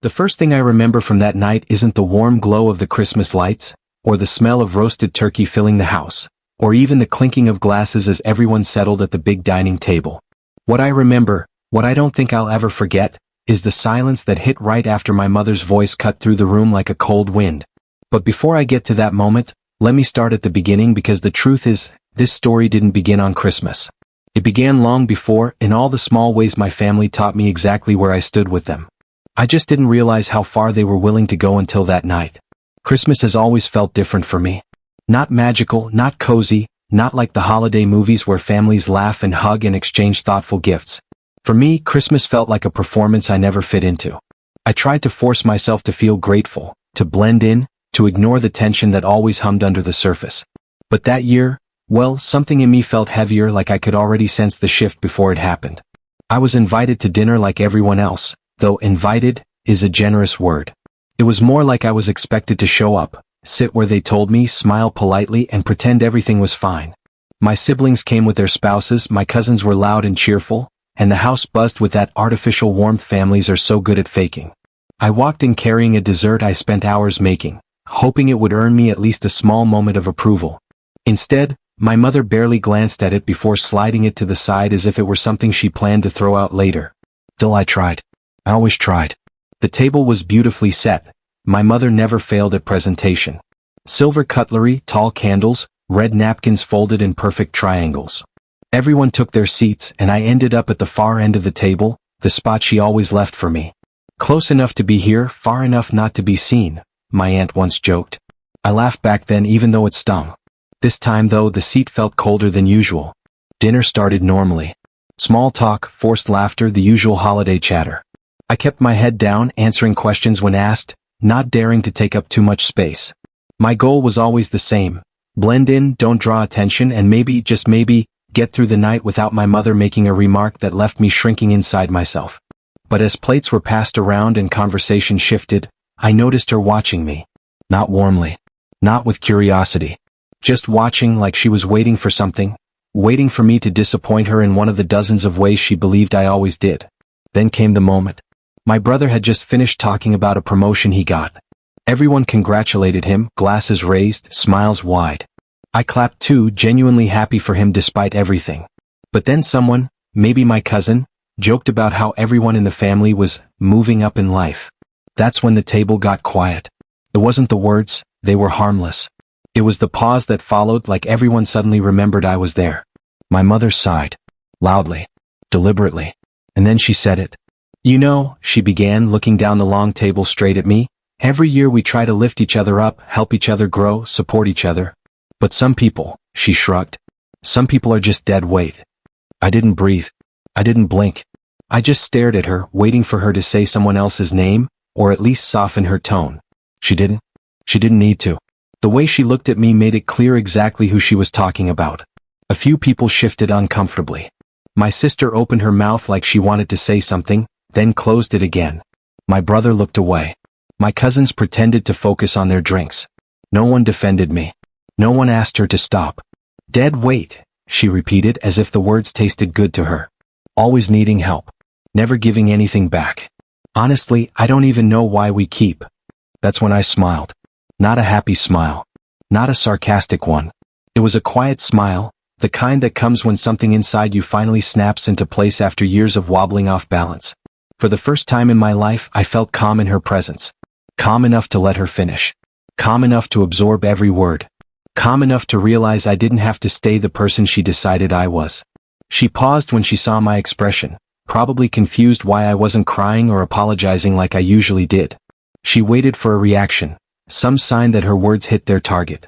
The first thing I remember from that night isn't the warm glow of the Christmas lights, or the smell of roasted turkey filling the house, or even the clinking of glasses as everyone settled at the big dining table. What I remember, what I don't think I'll ever forget, is the silence that hit right after my mother's voice cut through the room like a cold wind. But before I get to that moment, let me start at the beginning, because the truth is, this story didn't begin on Christmas. It began long before, in all the small ways my family taught me exactly where I stood with them. I just didn't realize how far they were willing to go until that night. Christmas has always felt different for me. Not magical, not cozy, not like the holiday movies where families laugh and hug and exchange thoughtful gifts. For me, Christmas felt like a performance I never fit into. I tried to force myself to feel grateful, to blend in, to ignore the tension that always hummed under the surface. But that year, well, something in me felt heavier, like I could already sense the shift before it happened. I was invited to dinner like everyone else, though invited is a generous word. It was more like I was expected to show up, sit where they told me, smile politely, and pretend everything was fine. My siblings came with their spouses, my cousins were loud and cheerful, and the house buzzed with that artificial warmth families are so good at faking. I walked in carrying a dessert I spent hours making, hoping it would earn me at least a small moment of approval. Instead, my mother barely glanced at it before sliding it to the side as if it were something she planned to throw out later. Still, I tried. I always tried. The table was beautifully set. My mother never failed at presentation. Silver cutlery, tall candles, red napkins folded in perfect triangles. Everyone took their seats, and I ended up at the far end of the table, the spot she always left for me. Close enough to be here, far enough not to be seen, my aunt once joked. I laughed back then, even though it stung. This time though, the seat felt colder than usual. Dinner started normally. Small talk, forced laughter, the usual holiday chatter. I kept my head down, answering questions when asked, not daring to take up too much space. My goal was always the same: blend in, don't draw attention, and maybe, just maybe, get through the night without my mother making a remark that left me shrinking inside myself. But as plates were passed around and conversation shifted, I noticed her watching me. Not warmly. Not with curiosity. Just watching, like she was waiting for something, waiting for me to disappoint her in one of the dozens of ways she believed I always did. Then came the moment. My brother had just finished talking about a promotion he got. Everyone congratulated him, glasses raised, smiles wide. I clapped too, genuinely happy for him despite everything. But then someone, maybe my cousin, joked about how everyone in the family was moving up in life. That's when the table got quiet. It wasn't the words, they were harmless. It was the pause that followed, like everyone suddenly remembered I was there. My mother sighed. Loudly. Deliberately. And then she said it. You know, she began, looking down the long table straight at me, every year we try to lift each other up, help each other grow, support each other. But some people, she shrugged. Some people are just dead weight. I didn't breathe. I didn't blink. I just stared at her, waiting for her to say someone else's name, or at least soften her tone. She didn't. She didn't need to. The way she looked at me made it clear exactly who she was talking about. A few people shifted uncomfortably. My sister opened her mouth like she wanted to say something, then closed it again. My brother looked away. My cousins pretended to focus on their drinks. No one defended me. No one asked her to stop. Dead weight, she repeated as if the words tasted good to her. Always needing help. Never giving anything back. Honestly, I don't even know why we keep. That's when I smiled. Not a happy smile. Not a sarcastic one. It was a quiet smile, the kind that comes when something inside you finally snaps into place after years of wobbling off balance. For the first time in my life, I felt calm in her presence. Calm enough to let her finish. Calm enough to absorb every word. Calm enough to realize I didn't have to stay the person she decided I was. She paused when she saw my expression, probably confused why I wasn't crying or apologizing like I usually did. She waited for a reaction, some sign that her words hit their target.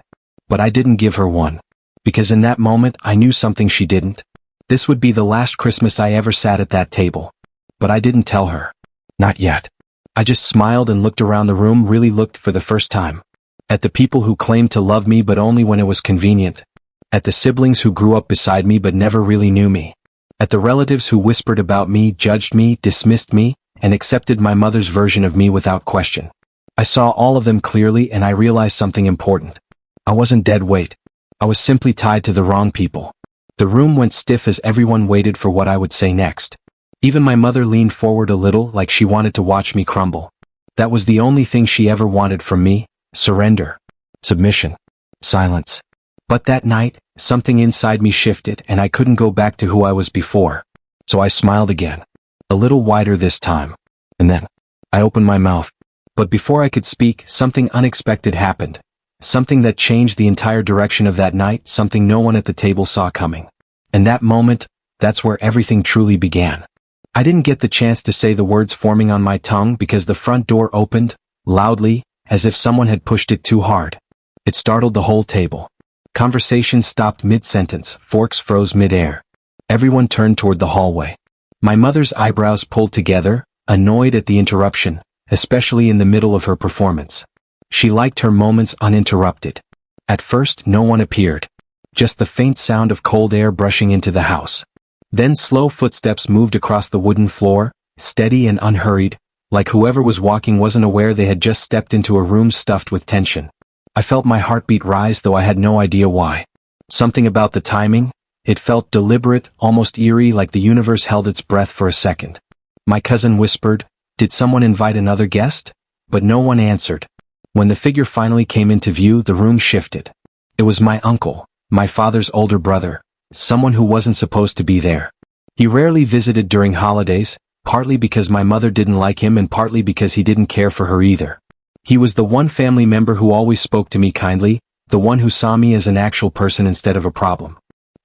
But I didn't give her one. Because in that moment, I knew something she didn't. This would be the last Christmas I ever sat at that table. But I didn't tell her. Not yet. I just smiled and looked around the room, really looked for the first time. At the people who claimed to love me but only when it was convenient. At the siblings who grew up beside me but never really knew me. At the relatives who whispered about me, judged me, dismissed me, and accepted my mother's version of me without question. I saw all of them clearly, and I realized something important. I wasn't dead weight. I was simply tied to the wrong people. The room went stiff as everyone waited for what I would say next. Even my mother leaned forward a little, like she wanted to watch me crumble. That was the only thing she ever wanted from me: surrender, submission, silence. But that night, something inside me shifted and I couldn't go back to who I was before. So I smiled again. A little wider this time. And then, I opened my mouth. But before I could speak, something unexpected happened. Something that changed the entire direction of that night, something no one at the table saw coming. And that moment, that's where everything truly began. I didn't get the chance to say the words forming on my tongue because the front door opened, loudly, as if someone had pushed it too hard. It startled the whole table. Conversation stopped mid-sentence, forks froze mid-air. Everyone turned toward the hallway. My mother's eyebrows pulled together, annoyed at the interruption, especially in the middle of her performance. She liked her moments uninterrupted. At first, no one appeared. Just the faint sound of cold air brushing into the house. Then slow footsteps moved across the wooden floor, steady and unhurried, like whoever was walking wasn't aware they had just stepped into a room stuffed with tension. I felt my heartbeat rise, though I had no idea why. Something about the timing, it felt deliberate, almost eerie, like the universe held its breath for a second. My cousin whispered, "Did someone invite another guest?" But no one answered. When the figure finally came into view, the room shifted. It was my uncle, my father's older brother, someone who wasn't supposed to be there. He rarely visited during holidays, partly because my mother didn't like him and partly because he didn't care for her either. He was the one family member who always spoke to me kindly, the one who saw me as an actual person instead of a problem.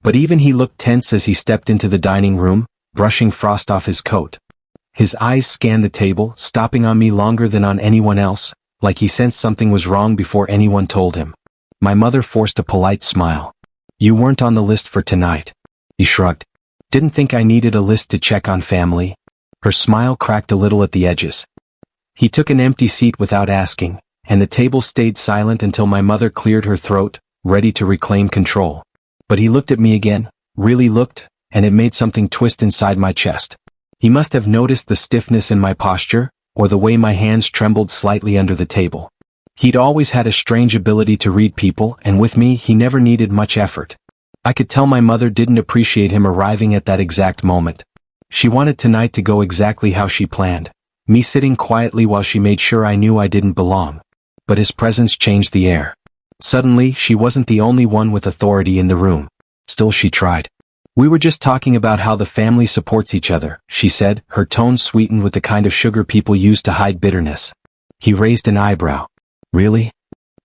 But even he looked tense as he stepped into the dining room, brushing frost off his coat. His eyes scanned the table, stopping on me longer than on anyone else, like he sensed something was wrong before anyone told him. My mother forced a polite smile. "You weren't on the list for tonight." He shrugged. "Didn't think I needed a list to check on family." Her smile cracked a little at the edges. He took an empty seat without asking, and the table stayed silent until my mother cleared her throat, ready to reclaim control. But he looked at me again, really looked, and it made something twist inside my chest. He must have noticed the stiffness in my posture, or the way my hands trembled slightly under the table. He'd always had a strange ability to read people, and with me he never needed much effort. I could tell my mother didn't appreciate him arriving at that exact moment. She wanted tonight to go exactly how she planned, me sitting quietly while she made sure I knew I didn't belong. But his presence changed the air. Suddenly, she wasn't the only one with authority in the room. Still, she tried. "We were just talking about how the family supports each other," she said, her tone sweetened with the kind of sugar people use to hide bitterness. He raised an eyebrow. "Really?"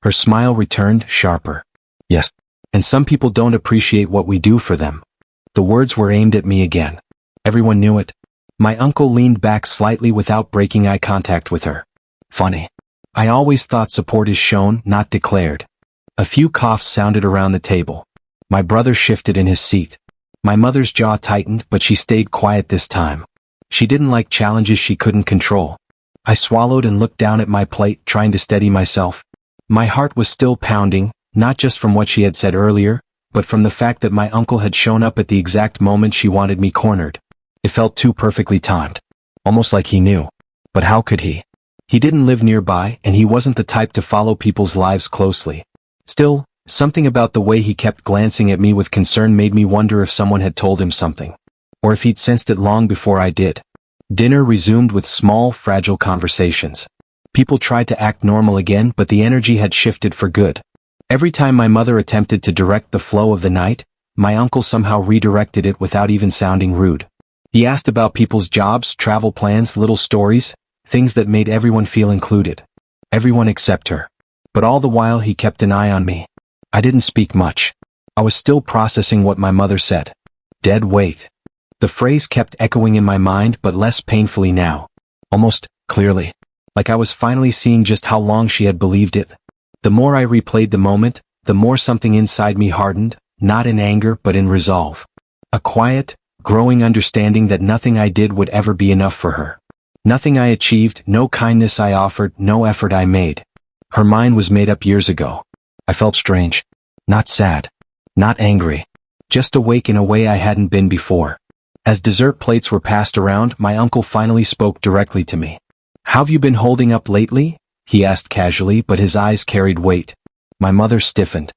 Her smile returned, sharper. "Yes. And some people don't appreciate what we do for them." The words were aimed at me again. Everyone knew it. My uncle leaned back slightly without breaking eye contact with her. "Funny. I always thought support is shown, not declared." A few coughs sounded around the table. My brother shifted in his seat. My mother's jaw tightened, but she stayed quiet this time. She didn't like challenges she couldn't control. I swallowed and looked down at my plate, trying to steady myself. My heart was still pounding, not just from what she had said earlier, but from the fact that my uncle had shown up at the exact moment she wanted me cornered. It felt too perfectly timed. Almost like he knew. But how could he? He didn't live nearby, and he wasn't the type to follow people's lives closely. Still, something about the way he kept glancing at me with concern made me wonder if someone had told him something. Or if he'd sensed it long before I did. Dinner resumed with small, fragile conversations. People tried to act normal again, but the energy had shifted for good. Every time my mother attempted to direct the flow of the night, my uncle somehow redirected it without even sounding rude. He asked about people's jobs, travel plans, little stories, things that made everyone feel included. Everyone except her. But all the while he kept an eye on me. I didn't speak much. I was still processing what my mother said. Dead weight. The phrase kept echoing in my mind, but less painfully now. Almost clearly. Like I was finally seeing just how long she had believed it. The more I replayed the moment, the more something inside me hardened, not in anger but in resolve. A quiet, growing understanding that nothing I did would ever be enough for her. Nothing I achieved, no kindness I offered, no effort I made. Her mind was made up years ago. I felt strange. Not sad. Not angry. Just awake in a way I hadn't been before. As dessert plates were passed around, my uncle finally spoke directly to me. "How've you been holding up lately?" he asked casually, but his eyes carried weight. My mother stiffened.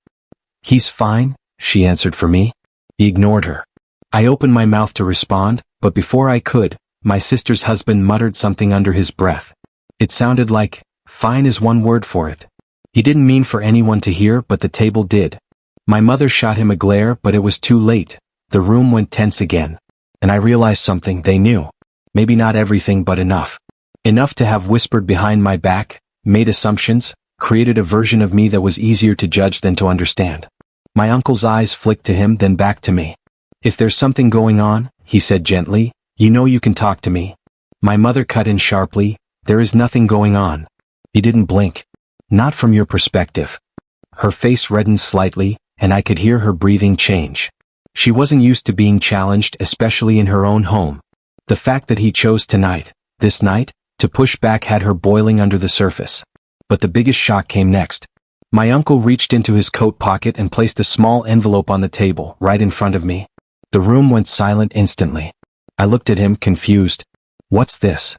"He's fine," she answered for me. He ignored her. I opened my mouth to respond, but before I could, my sister's husband muttered something under his breath. It sounded like, fine is one word for it. He didn't mean for anyone to hear, but the table did. My mother shot him a glare, but it was too late. The room went tense again. And I realized something they knew. Maybe not everything, but enough. Enough to have whispered behind my back, made assumptions, created a version of me that was easier to judge than to understand. My uncle's eyes flicked to him, then back to me. If there's something going on, he said gently, you know you can talk to me. My mother cut in sharply, there is nothing going on. He didn't blink. Not from your perspective. Her face reddened slightly, and I could hear her breathing change. She wasn't used to being challenged, especially in her own home. The fact that he chose tonight, this night, to push back had her boiling under the surface. But the biggest shock came next. My uncle reached into his coat pocket and placed a small envelope on the table, right in front of me. The room went silent instantly. I looked at him, confused. What's this?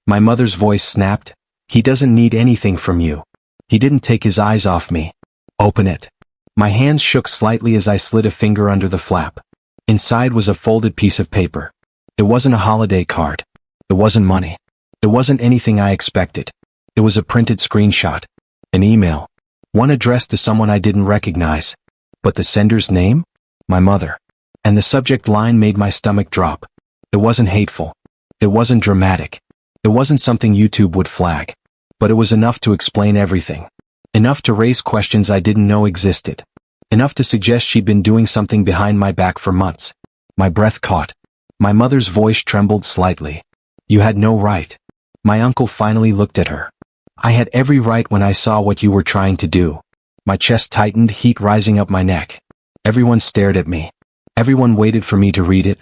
My mother's voice snapped. He doesn't need anything from you. He didn't take his eyes off me. Open it. My hands shook slightly as I slid a finger under the flap. Inside was a folded piece of paper. It wasn't a holiday card. It wasn't money. It wasn't anything I expected. It was a printed screenshot. An email. One addressed to someone I didn't recognize. But the sender's name? My mother. And the subject line made my stomach drop. It wasn't hateful. It wasn't dramatic. It wasn't something YouTube would flag. But it was enough to explain everything. Enough to raise questions I didn't know existed. Enough to suggest she'd been doing something behind my back for months. My breath caught. My mother's voice trembled slightly. You had no right. My uncle finally looked at her. I had every right when I saw what you were trying to do. My chest tightened, heat rising up my neck. Everyone stared at me. Everyone waited for me to read it.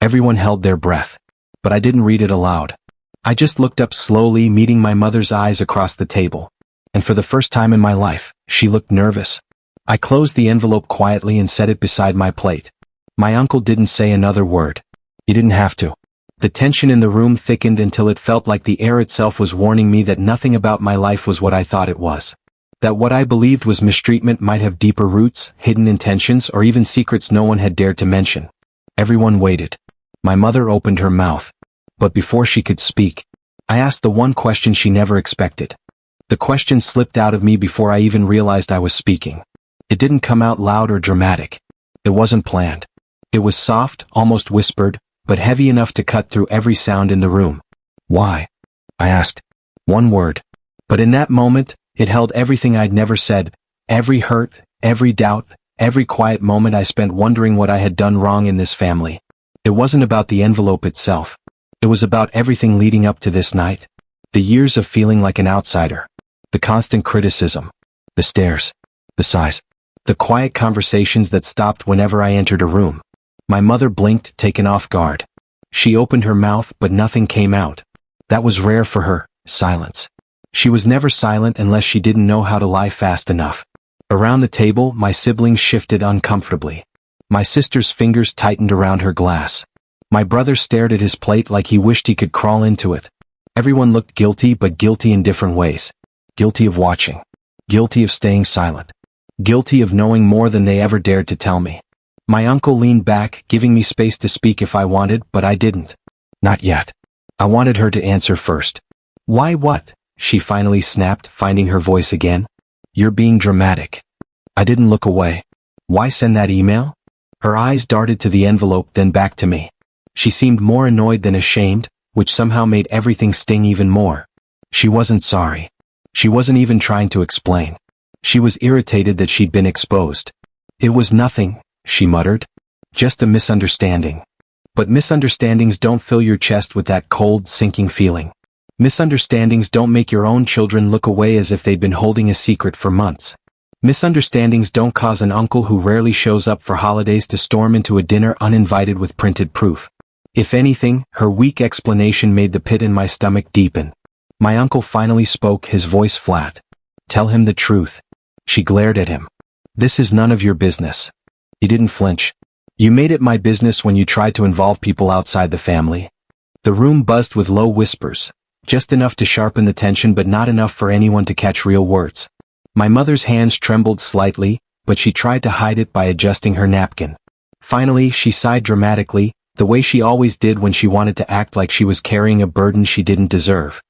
Everyone held their breath. But I didn't read it aloud. I just looked up slowly, meeting my mother's eyes across the table. And for the first time in my life, she looked nervous. I closed the envelope quietly and set it beside my plate. My uncle didn't say another word. He didn't have to. The tension in the room thickened until it felt like the air itself was warning me that nothing about my life was what I thought it was. That what I believed was mistreatment might have deeper roots, hidden intentions, or even secrets no one had dared to mention. Everyone waited. My mother opened her mouth. But before she could speak, I asked the one question she never expected. The question slipped out of me before I even realized I was speaking. It didn't come out loud or dramatic. It wasn't planned. It was soft, almost whispered, but heavy enough to cut through every sound in the room. Why? I asked. One word. But in that moment, it held everything I'd never said, every hurt, every doubt, every quiet moment I spent wondering what I had done wrong in this family. It wasn't about the envelope itself. It was about everything leading up to this night. The years of feeling like an outsider. The constant criticism. The stares. The sighs. The quiet conversations that stopped whenever I entered a room. My mother blinked, taken off guard. She opened her mouth, but nothing came out. That was rare for her, silence. She was never silent unless she didn't know how to lie fast enough. Around the table, my siblings shifted uncomfortably. My sister's fingers tightened around her glass. My brother stared at his plate like he wished he could crawl into it. Everyone looked guilty, but guilty in different ways. Guilty of watching. Guilty of staying silent. Guilty of knowing more than they ever dared to tell me. My uncle leaned back, giving me space to speak if I wanted, but I didn't. Not yet. I wanted her to answer first. Why what? She finally snapped, finding her voice again. You're being dramatic. I didn't look away. Why send that email? Her eyes darted to the envelope, then back to me. She seemed more annoyed than ashamed, which somehow made everything sting even more. She wasn't sorry. She wasn't even trying to explain. She was irritated that she'd been exposed. It was nothing, she muttered. Just a misunderstanding. But misunderstandings don't fill your chest with that cold, sinking feeling. Misunderstandings don't make your own children look away as if they'd been holding a secret for months. Misunderstandings don't cause an uncle who rarely shows up for holidays to storm into a dinner uninvited with printed proof. If anything, her weak explanation made the pit in my stomach deepen. My uncle finally spoke, his voice flat. Tell him the truth. She glared at him. This is none of your business. He didn't flinch. You made it my business when you tried to involve people outside the family. The room buzzed with low whispers, just enough to sharpen the tension but not enough for anyone to catch real words. My mother's hands trembled slightly, but she tried to hide it by adjusting her napkin. Finally, she sighed dramatically, the way she always did when she wanted to act like she was carrying a burden she didn't deserve.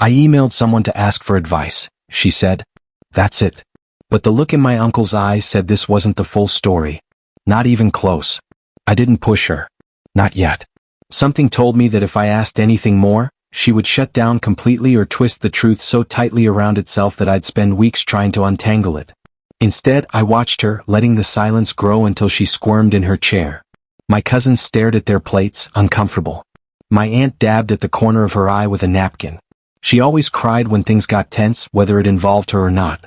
I emailed someone to ask for advice, she said. That's it. But the look in my uncle's eyes said this wasn't the full story. Not even close. I didn't push her. Not yet. Something told me that if I asked anything more, she would shut down completely or twist the truth so tightly around itself that I'd spend weeks trying to untangle it. Instead, I watched her, letting the silence grow until she squirmed in her chair. My cousins stared at their plates, uncomfortable. My aunt dabbed at the corner of her eye with a napkin. She always cried when things got tense, whether it involved her or not.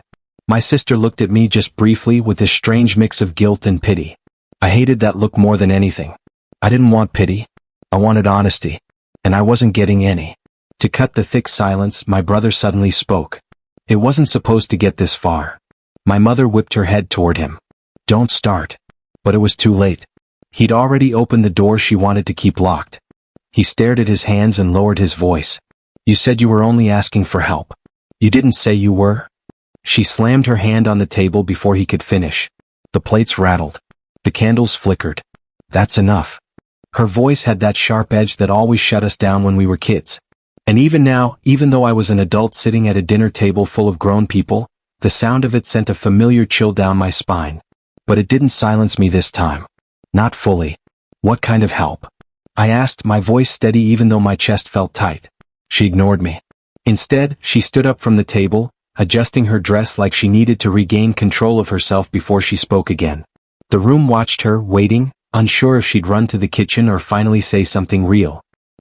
My sister looked at me just briefly with this strange mix of guilt and pity. I hated that look more than anything. I didn't want pity. I wanted honesty. And I wasn't getting any. To cut the thick silence, my brother suddenly spoke. It wasn't supposed to get this far. My mother whipped her head toward him. Don't start. But it was too late. He'd already opened the door she wanted to keep locked. He stared at his hands and lowered his voice. You said you were only asking for help. You didn't say you were? She slammed her hand on the table before he could finish. The plates rattled. The candles flickered. That's enough. Her voice had that sharp edge that always shut us down when we were kids. And even now, even though I was an adult sitting at a dinner table full of grown people, the sound of it sent a familiar chill down my spine. But it didn't silence me this time. Not fully. What kind of help? I asked, my voice steady even though my chest felt tight. She ignored me. Instead, she stood up from the table, adjusting her dress like she needed to regain control of herself before she spoke again. The room watched her, waiting, unsure if she'd run to the kitchen or finally say something real.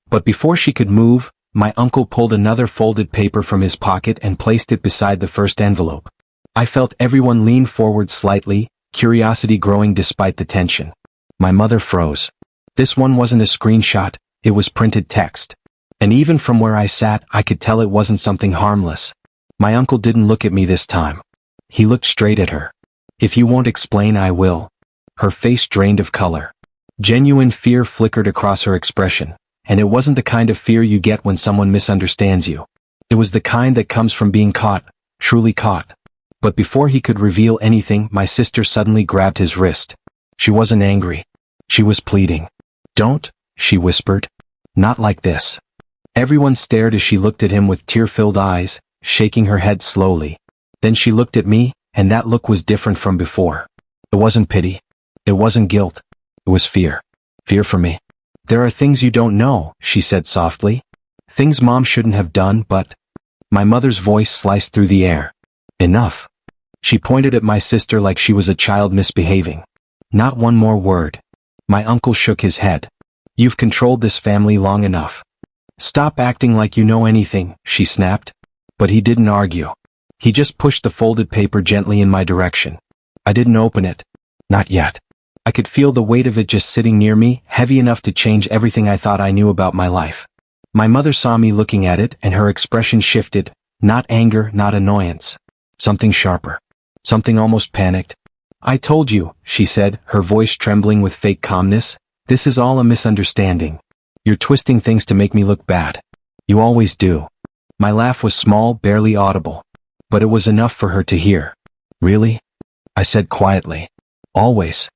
But before she could move, my uncle pulled another folded paper from his pocket and placed it beside the first envelope. I felt everyone lean forward slightly, curiosity growing despite the tension. My mother froze. This one wasn't a screenshot, it was printed text. And even from where I sat, I could tell it wasn't something harmless. My uncle didn't look at me this time. He looked straight at her. If you won't explain, I will. Her face drained of color. Genuine fear flickered across her expression, and it wasn't the kind of fear you get when someone misunderstands you. It was the kind that comes from being caught, truly caught. But before he could reveal anything, my sister suddenly grabbed his wrist. She wasn't angry. She was pleading. Don't, she whispered. Not like this. Everyone stared as she looked at him with tear-filled eyes, shaking her head slowly. Then she looked at me, and that look was different from before. It wasn't pity. It wasn't guilt. It was fear. Fear for me. There are things you don't know, she said softly. Things Mom shouldn't have done, but... My mother's voice sliced through the air. Enough. She pointed at my sister like she was a child misbehaving. Not one more word. My uncle shook his head. You've controlled this family long enough. Stop acting like you know anything, she snapped. But he didn't argue. He just pushed the folded paper gently in my direction. I didn't open it. Not yet. I could feel the weight of it just sitting near me, heavy enough to change everything I thought I knew about my life. My mother saw me looking at it, and her expression shifted. Not anger, not annoyance. Something sharper. Something almost panicked. I told you, she said, her voice trembling with fake calmness. This is all a misunderstanding. You're twisting things to make me look bad. You always do. My laugh was small, barely audible. But it was enough for her to hear. Really? I said quietly. Always.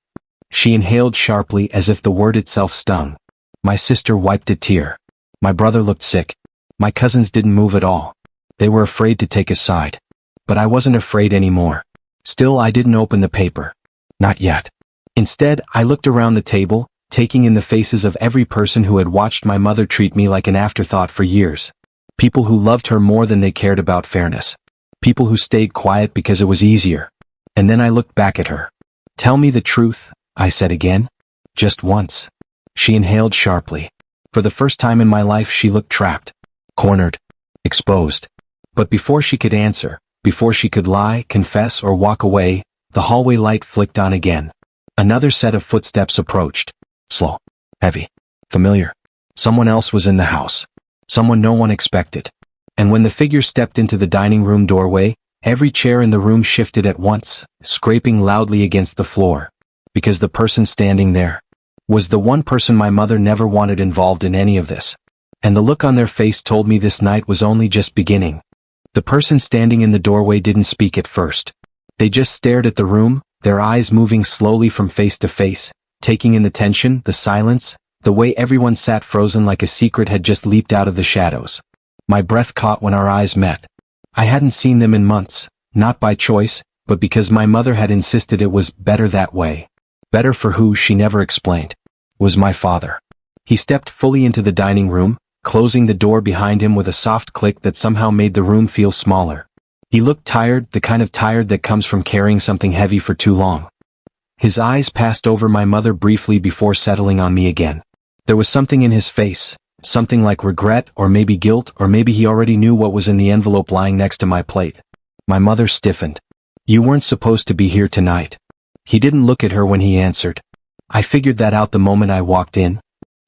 She inhaled sharply as if the word itself stung. My sister wiped a tear. My brother looked sick. My cousins didn't move at all. They were afraid to take a side. But I wasn't afraid anymore. Still, I didn't open the paper. Not yet. Instead, I looked around the table, taking in the faces of every person who had watched my mother treat me like an afterthought for years. People who loved her more than they cared about fairness. People who stayed quiet because it was easier. And then I looked back at her. Tell me the truth, I said again. Just once. She inhaled sharply. For the first time in my life she looked trapped. Cornered. Exposed. But before she could answer, before she could lie, confess, or walk away, the hallway light flicked on again. Another set of footsteps approached. Slow. Heavy. Familiar. Someone else was in the house. Someone no one expected. And when the figure stepped into the dining room doorway, every chair in the room shifted at once, scraping loudly against the floor. Because the person standing there was the one person my mother never wanted involved in any of this. And the look on their face told me this night was only just beginning. The person standing in the doorway didn't speak at first. They just stared at the room, their eyes moving slowly from face to face, taking in the tension, the silence, the way everyone sat frozen like a secret had just leaped out of the shadows. My breath caught when our eyes met. I hadn't seen them in months, not by choice, but because my mother had insisted it was better that way. Better for who, she never explained. Was my father. He stepped fully into the dining room, closing the door behind him with a soft click that somehow made the room feel smaller. He looked tired, the kind of tired that comes from carrying something heavy for too long. His eyes passed over my mother briefly before settling on me again. There was something in his face, something like regret or maybe guilt, or maybe he already knew what was in the envelope lying next to my plate. My mother stiffened. You weren't supposed to be here tonight. He didn't look at her when he answered. I figured that out the moment I walked in.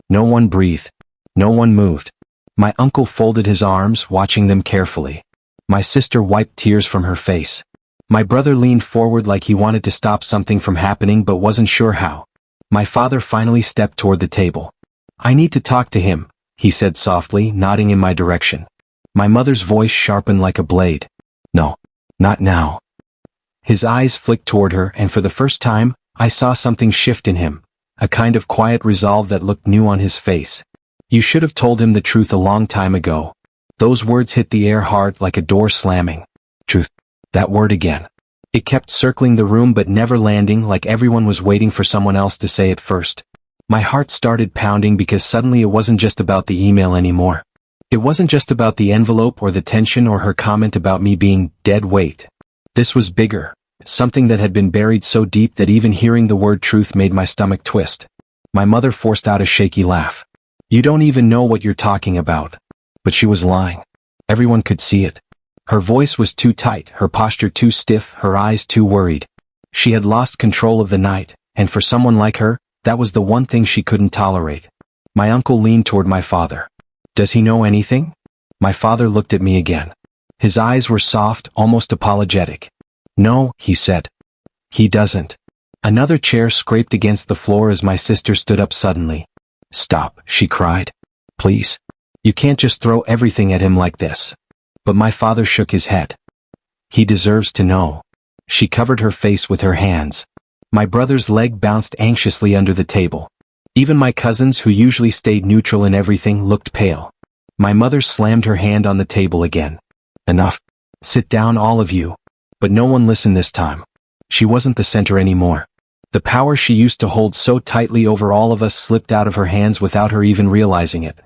No one breathed. No one moved. My uncle folded his arms, watching them carefully. My sister wiped tears from her face. My brother leaned forward like he wanted to stop something from happening but wasn't sure how. My father finally stepped toward the table. I need to talk to him, he said softly, nodding in my direction. My mother's voice sharpened like a blade. No, not now. His eyes flicked toward her, and for the first time, I saw something shift in him, a kind of quiet resolve that looked new on his face. You should have told him the truth a long time ago. Those words hit the air hard like a door slamming. Truth. That word again. It kept circling the room but never landing, like everyone was waiting for someone else to say it first. My heart started pounding because suddenly it wasn't just about the email anymore. It wasn't just about the envelope or the tension or her comment about me being dead weight. This was bigger, something that had been buried so deep that even hearing the word truth made my stomach twist. My mother forced out a shaky laugh. You don't even know what you're talking about. But she was lying. Everyone could see it. Her voice was too tight, her posture too stiff, her eyes too worried. She had lost control of the night, and for someone like her, that was the one thing she couldn't tolerate. My uncle leaned toward my father. Does he know anything? My father looked at me again. His eyes were soft, almost apologetic. No, he said. He doesn't. Another chair scraped against the floor as my sister stood up suddenly. Stop, she cried. Please. You can't just throw everything at him like this. But my father shook his head. He deserves to know. She covered her face with her hands. My brother's leg bounced anxiously under the table. Even my cousins, who usually stayed neutral in everything, looked pale. My mother slammed her hand on the table again. Enough. Sit down, all of you. But no one listened this time. She wasn't the center anymore. The power she used to hold so tightly over all of us slipped out of her hands without her even realizing it.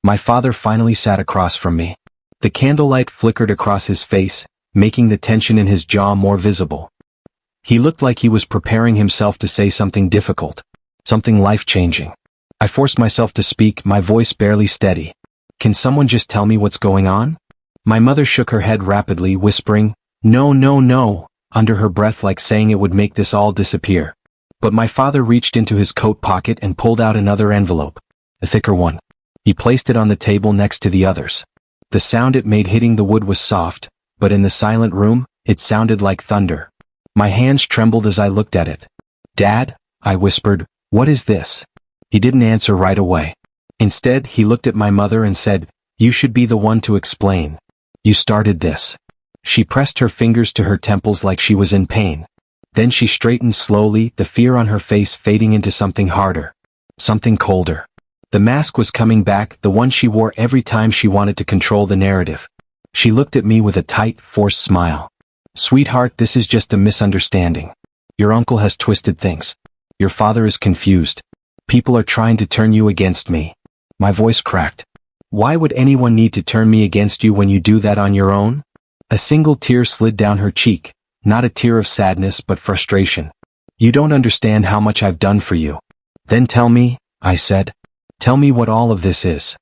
My father finally sat across from me. The candlelight flickered across his face, making the tension in his jaw more visible. He looked like he was preparing himself to say something difficult, something life-changing. I forced myself to speak, my voice barely steady. Can someone just tell me what's going on? My mother shook her head rapidly, whispering, No, no, no, under her breath, like saying it would make this all disappear. But my father reached into his coat pocket and pulled out another envelope, a thicker one. He placed it on the table next to the others. The sound it made hitting the wood was soft, but in the silent room, it sounded like thunder. My hands trembled as I looked at it. Dad, I whispered, what is this? He didn't answer right away. Instead, he looked at my mother and said, You should be the one to explain. You started this. She pressed her fingers to her temples like she was in pain. Then she straightened slowly, the fear on her face fading into something harder. Something colder. The mask was coming back, the one she wore every time she wanted to control the narrative. She looked at me with a tight, forced smile. Sweetheart, this is just a misunderstanding. Your uncle has twisted things. Your father is confused. People are trying to turn you against me. My voice cracked. Why would anyone need to turn me against you when you do that on your own? A single tear slid down her cheek, not a tear of sadness but frustration. You don't understand how much I've done for you. Then tell me, I said. Tell me what all of this is.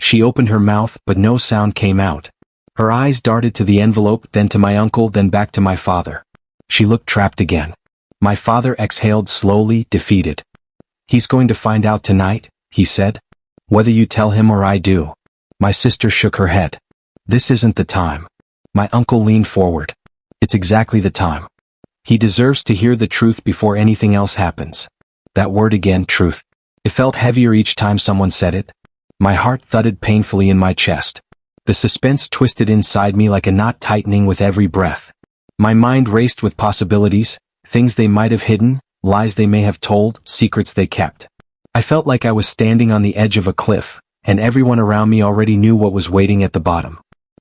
She opened her mouth, but no sound came out. Her eyes darted to the envelope, then to my uncle, then back to my father. She looked trapped again. My father exhaled slowly, defeated. He's going to find out tonight, he said. Whether you tell him or I do. My sister shook her head. This isn't the time. My uncle leaned forward. It's exactly the time. He deserves to hear the truth before anything else happens. That word again, truth. It felt heavier each time someone said it. My heart thudded painfully in my chest. The suspense twisted inside me like a knot tightening with every breath. My mind raced with possibilities, things they might have hidden, lies they may have told, secrets they kept. I felt like I was standing on the edge of a cliff, and everyone around me already knew what was waiting at the bottom.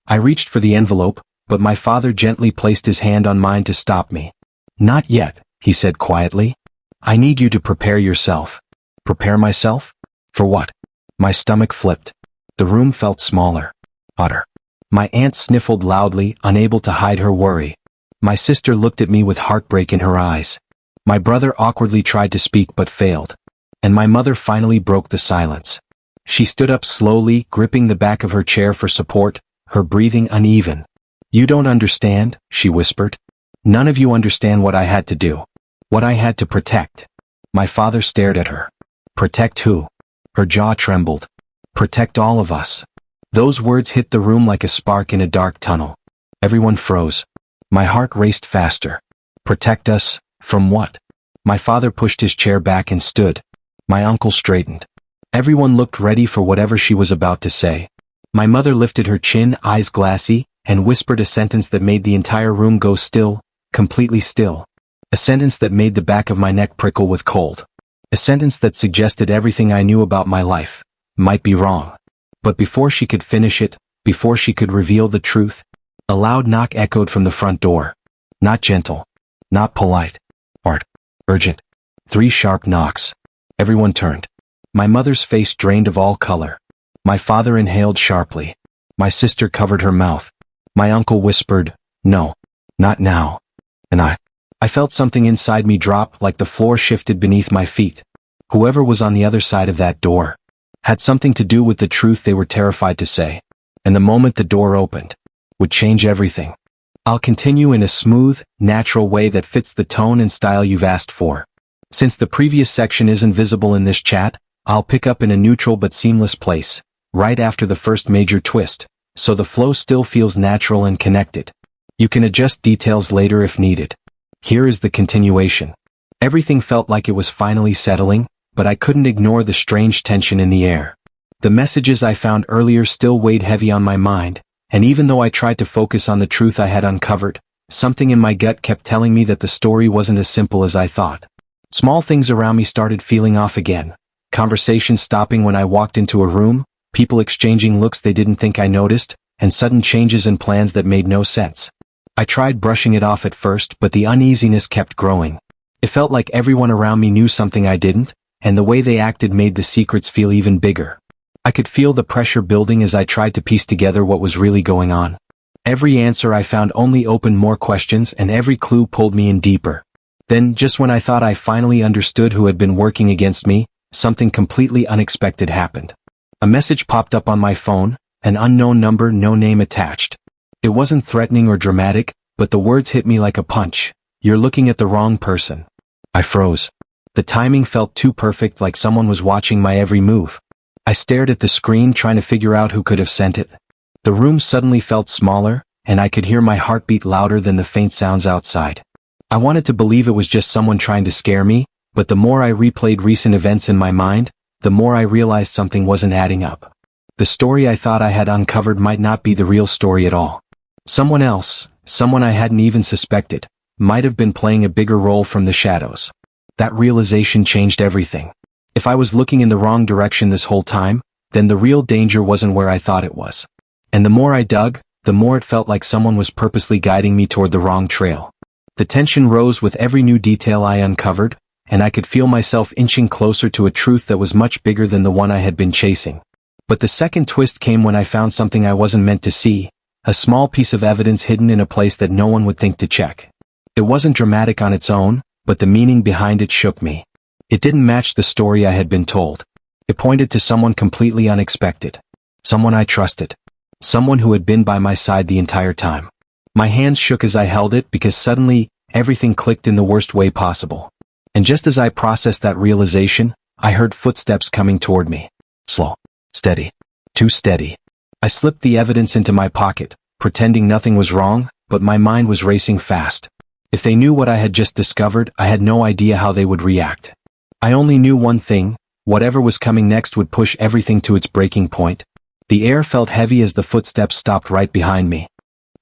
I reached for the envelope, but my father gently placed his hand on mine to stop me. "Not yet," he said quietly. "I need you to prepare yourself." "Prepare myself? For what?" My stomach flipped. The room felt smaller. Hotter. My aunt sniffled loudly, unable to hide her worry. My sister looked at me with heartbreak in her eyes. My brother awkwardly tried to speak but failed. And my mother finally broke the silence. She stood up slowly, gripping the back of her chair for support, her breathing uneven. "You don't understand," she whispered. "None of you understand what I had to do. What I had to protect." My father stared at her. "Protect who?" Her jaw trembled. "Protect all of us." Those words hit the room like a spark in a dark tunnel. Everyone froze. My heart raced faster. Protect us, from what? My father pushed his chair back and stood. My uncle straightened. Everyone looked ready for whatever she was about to say. My mother lifted her chin, eyes glassy, and whispered a sentence that made the entire room go still, completely still. A sentence that made the back of my neck prickle with cold. A sentence that suggested everything I knew about my life might be wrong. But before she could finish it, before she could reveal the truth, a loud knock echoed from the front door. Not gentle. Not polite. Hard. Urgent. 3 sharp knocks. Everyone turned. My mother's face drained of all color. My father inhaled sharply. My sister covered her mouth. My uncle whispered, "No. Not now." And I felt something inside me drop like the floor shifted beneath my feet. Whoever was on the other side of that door had something to do with the truth they were terrified to say. And the moment the door opened would change everything. I'll continue in a smooth, natural way that fits the tone and style you've asked for. Since the previous section isn't visible in this chat, I'll pick up in a neutral but seamless place, right after the first major twist, so the flow still feels natural and connected. You can adjust details later if needed. Here is the continuation. Everything felt like it was finally settling, but I couldn't ignore the strange tension in the air. The messages I found earlier still weighed heavy on my mind, and even though I tried to focus on the truth I had uncovered, something in my gut kept telling me that the story wasn't as simple as I thought. Small things around me started feeling off again. Conversations stopping when I walked into a room, people exchanging looks they didn't think I noticed, and sudden changes in plans that made no sense. I tried brushing it off at first, but the uneasiness kept growing. It felt like everyone around me knew something I didn't, and the way they acted made the secrets feel even bigger. I could feel the pressure building as I tried to piece together what was really going on. Every answer I found only opened more questions, and every clue pulled me in deeper. Then, just when I thought I finally understood who had been working against me, something completely unexpected happened. A message popped up on my phone, an unknown number, no name attached. It wasn't threatening or dramatic, but the words hit me like a punch. "You're looking at the wrong person." I froze. The timing felt too perfect, like someone was watching my every move. I stared at the screen, trying to figure out who could have sent it. The room suddenly felt smaller, and I could hear my heartbeat louder than the faint sounds outside. I wanted to believe it was just someone trying to scare me, but the more I replayed recent events in my mind, the more I realized something wasn't adding up. The story I thought I had uncovered might not be the real story at all. Someone else, someone I hadn't even suspected, might have been playing a bigger role from the shadows. That realization changed everything. If I was looking in the wrong direction this whole time, then the real danger wasn't where I thought it was. And the more I dug, the more it felt like someone was purposely guiding me toward the wrong trail. The tension rose with every new detail I uncovered, and I could feel myself inching closer to a truth that was much bigger than the one I had been chasing. But the second twist came when I found something I wasn't meant to see, a small piece of evidence hidden in a place that no one would think to check. It wasn't dramatic on its own, but the meaning behind it shook me. It didn't match the story I had been told. It pointed to someone completely unexpected. Someone I trusted. Someone who had been by my side the entire time. My hands shook as I held it because suddenly, everything clicked in the worst way possible. And just as I processed that realization, I heard footsteps coming toward me. Slow. Steady. Too steady. I slipped the evidence into my pocket, pretending nothing was wrong, but my mind was racing fast. If they knew what I had just discovered, I had no idea how they would react. I only knew one thing: whatever was coming next would push everything to its breaking point. The air felt heavy as the footsteps stopped right behind me.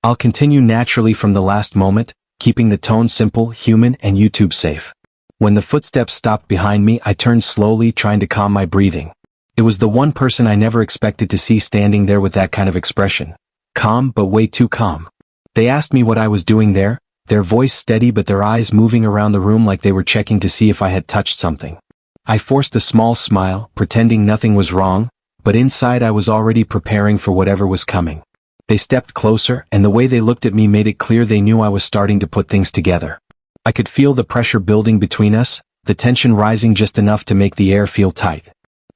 I'll continue naturally from the last moment, keeping the tone simple, human, and YouTube safe. When the footsteps stopped behind me, I turned slowly, trying to calm my breathing. It was the one person I never expected to see standing there with that kind of expression. Calm, but way too calm. They asked me what I was doing there, their voice steady but their eyes moving around the room like they were checking to see if I had touched something. I forced a small smile, pretending nothing was wrong, but inside I was already preparing for whatever was coming. They stepped closer, and the way they looked at me made it clear they knew I was starting to put things together. I could feel the pressure building between us, the tension rising just enough to make the air feel tight.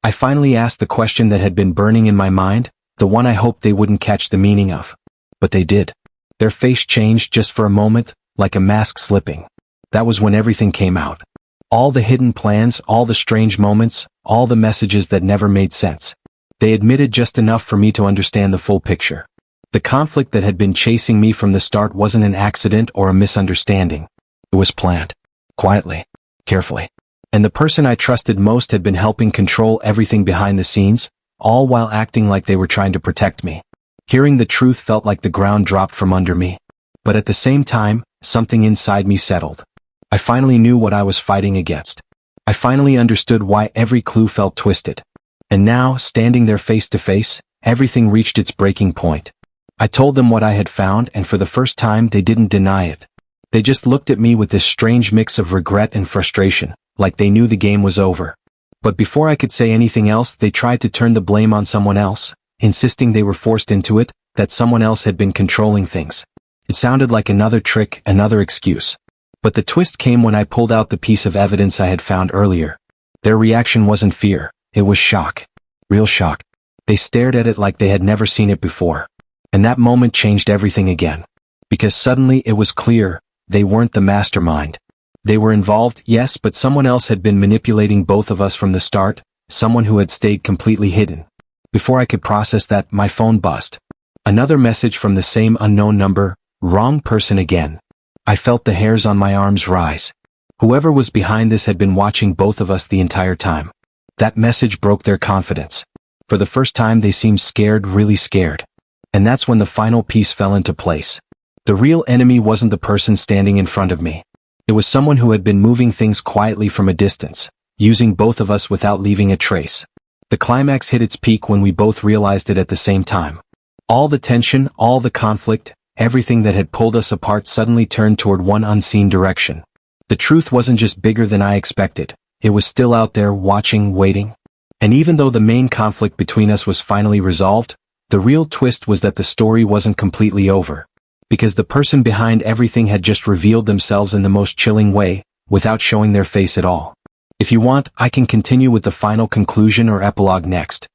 I finally asked the question that had been burning in my mind, the one I hoped they wouldn't catch the meaning of. But they did. Their face changed just for a moment, like a mask slipping. That was when everything came out. All the hidden plans, all the strange moments, all the messages that never made sense. They admitted just enough for me to understand the full picture. The conflict that had been chasing me from the start wasn't an accident or a misunderstanding. It was planned. Quietly. Carefully. And the person I trusted most had been helping control everything behind the scenes, all while acting like they were trying to protect me. Hearing the truth felt like the ground dropped from under me. But at the same time, something inside me settled. I finally knew what I was fighting against. I finally understood why every clue felt twisted. And now, standing there face to face, everything reached its breaking point. I told them what I had found, and for the first time they didn't deny it. They just looked at me with this strange mix of regret and frustration, like they knew the game was over. But before I could say anything else, they tried to turn the blame on someone else, insisting they were forced into it, that someone else had been controlling things. It sounded like another trick, another excuse. But the twist came when I pulled out the piece of evidence I had found earlier. Their reaction wasn't fear, it was shock. Real shock. They stared at it like they had never seen it before. And that moment changed everything again. Because suddenly it was clear, they weren't the mastermind. They were involved, yes, but someone else had been manipulating both of us from the start, someone who had stayed completely hidden. Before I could process that, my phone buzzed. Another message from the same unknown number, wrong person again. I felt the hairs on my arms rise. Whoever was behind this had been watching both of us the entire time. That message broke their confidence. For the first time they seemed scared, really scared. And that's when the final piece fell into place. The real enemy wasn't the person standing in front of me. It was someone who had been moving things quietly from a distance, using both of us without leaving a trace. The climax hit its peak when we both realized it at the same time. All the tension, all the conflict, everything that had pulled us apart suddenly turned toward one unseen direction. The truth wasn't just bigger than I expected. It was still out there, watching, waiting. And even though the main conflict between us was finally resolved, the real twist was that the story wasn't completely over. Because the person behind everything had just revealed themselves in the most chilling way, without showing their face at all. If you want, I can continue with the final conclusion or epilogue next.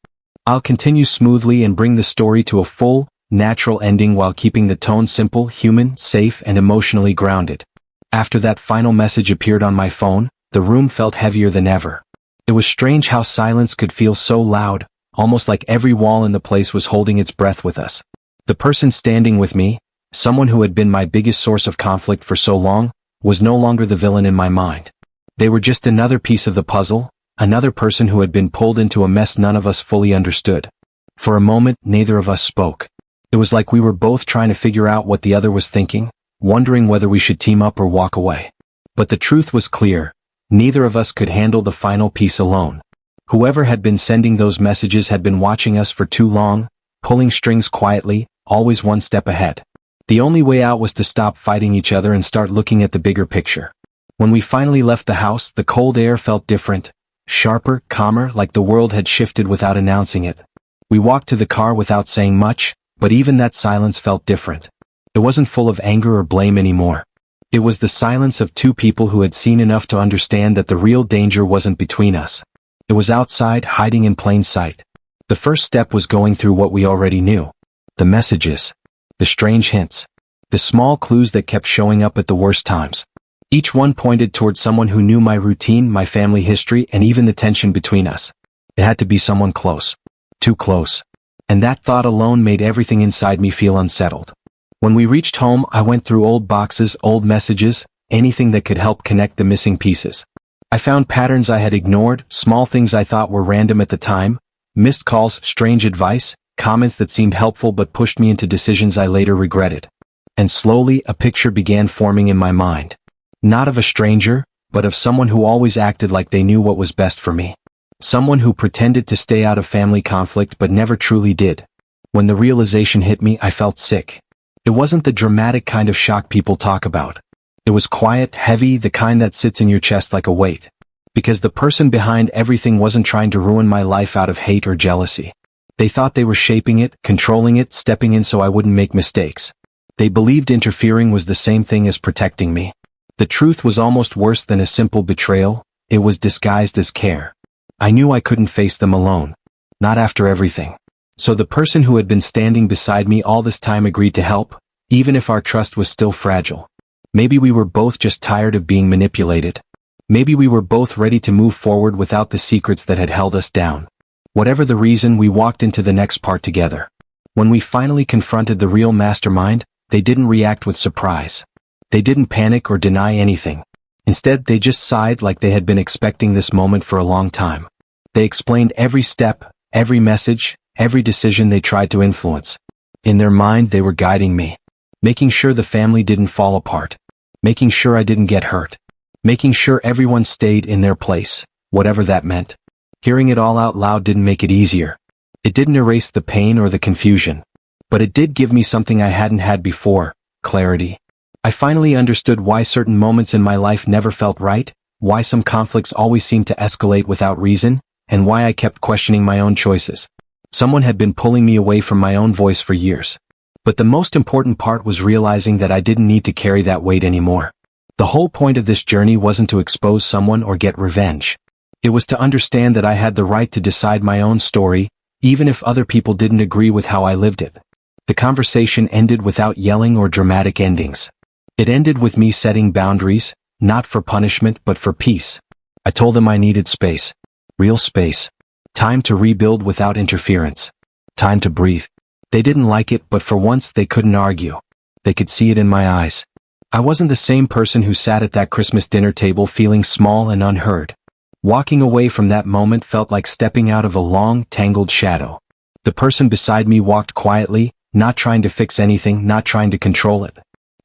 I'll continue smoothly and bring the story to a full, natural ending while keeping the tone simple, human, safe, and emotionally grounded. After that final message appeared on my phone, the room felt heavier than ever. It was strange how silence could feel so loud, almost like every wall in the place was holding its breath with us. The person standing with me, someone who had been my biggest source of conflict for so long, was no longer the villain in my mind. They were just another piece of the puzzle, another person who had been pulled into a mess none of us fully understood. For a moment, neither of us spoke. It was like we were both trying to figure out what the other was thinking, wondering whether we should team up or walk away. But the truth was clear. Neither of us could handle the final piece alone. Whoever had been sending those messages had been watching us for too long, pulling strings quietly, always one step ahead. The only way out was to stop fighting each other and start looking at the bigger picture. When we finally left the house, the cold air felt different, sharper, calmer, like the world had shifted without announcing it. We walked to the car without saying much, but even that silence felt different. It wasn't full of anger or blame anymore. It was the silence of two people who had seen enough to understand that the real danger wasn't between us. It was outside, hiding in plain sight. The first step was going through what we already knew. The messages. The strange hints. The small clues that kept showing up at the worst times. Each one pointed toward someone who knew my routine, my family history, and even the tension between us. It had to be someone close. Too close. And that thought alone made everything inside me feel unsettled. When we reached home, I went through old boxes, old messages, anything that could help connect the missing pieces. I found patterns I had ignored, small things I thought were random at the time, missed calls, strange advice, comments that seemed helpful but pushed me into decisions I later regretted. And slowly, a picture began forming in my mind. Not of a stranger, but of someone who always acted like they knew what was best for me. Someone who pretended to stay out of family conflict but never truly did. When the realization hit me, I felt sick. It wasn't the dramatic kind of shock people talk about. It was quiet, heavy, the kind that sits in your chest like a weight. Because the person behind everything wasn't trying to ruin my life out of hate or jealousy. They thought they were shaping it, controlling it, stepping in so I wouldn't make mistakes. They believed interfering was the same thing as protecting me. The truth was almost worse than a simple betrayal. It was disguised as care. I knew I couldn't face them alone. Not after everything. So the person who had been standing beside me all this time agreed to help, even if our trust was still fragile. Maybe we were both just tired of being manipulated. Maybe we were both ready to move forward without the secrets that had held us down. Whatever the reason, we walked into the next part together. When we finally confronted the real mastermind, they didn't react with surprise. They didn't panic or deny anything. Instead, they just sighed like they had been expecting this moment for a long time. They explained every step, every message, every decision they tried to influence. In their mind, they were guiding me. Making sure the family didn't fall apart. Making sure I didn't get hurt. Making sure everyone stayed in their place, whatever that meant. Hearing it all out loud didn't make it easier. It didn't erase the pain or the confusion. But it did give me something I hadn't had before: clarity. I finally understood why certain moments in my life never felt right, why some conflicts always seemed to escalate without reason, and why I kept questioning my own choices. Someone had been pulling me away from my own voice for years. But the most important part was realizing that I didn't need to carry that weight anymore. The whole point of this journey wasn't to expose someone or get revenge. It was to understand that I had the right to decide my own story, even if other people didn't agree with how I lived it. The conversation ended without yelling or dramatic endings. It ended with me setting boundaries, not for punishment but for peace. I told them I needed space. Real space. Time to rebuild without interference. Time to breathe. They didn't like it, but for once they couldn't argue. They could see it in my eyes. I wasn't the same person who sat at that Christmas dinner table feeling small and unheard. Walking away from that moment felt like stepping out of a long, tangled shadow. The person beside me walked quietly, not trying to fix anything, not trying to control it.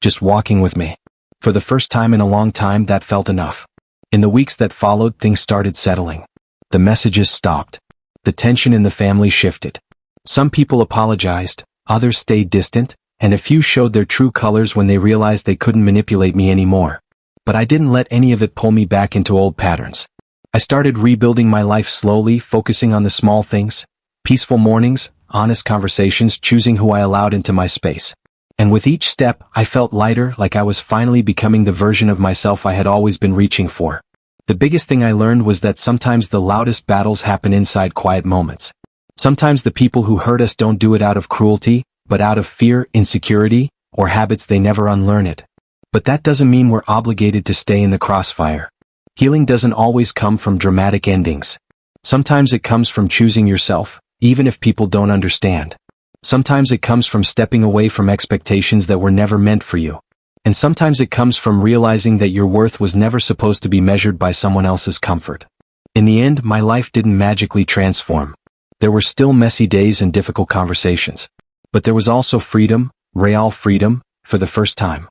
Just walking with me. For the first time in a long time, that felt enough. In the weeks that followed, things started settling. The messages stopped. The tension in the family shifted. Some people apologized, others stayed distant, and a few showed their true colors when they realized they couldn't manipulate me anymore. But I didn't let any of it pull me back into old patterns. I started rebuilding my life slowly, focusing on the small things: peaceful mornings, honest conversations, choosing who I allowed into my space. And with each step, I felt lighter, like I was finally becoming the version of myself I had always been reaching for. The biggest thing I learned was that sometimes the loudest battles happen inside quiet moments. Sometimes the people who hurt us don't do it out of cruelty, but out of fear, insecurity, or habits they never unlearn it. But that doesn't mean we're obligated to stay in the crossfire. Healing doesn't always come from dramatic endings. Sometimes it comes from choosing yourself, even if people don't understand. Sometimes it comes from stepping away from expectations that were never meant for you. And sometimes it comes from realizing that your worth was never supposed to be measured by someone else's comfort. In the end, my life didn't magically transform. There were still messy days and difficult conversations. But there was also freedom, real freedom, for the first time.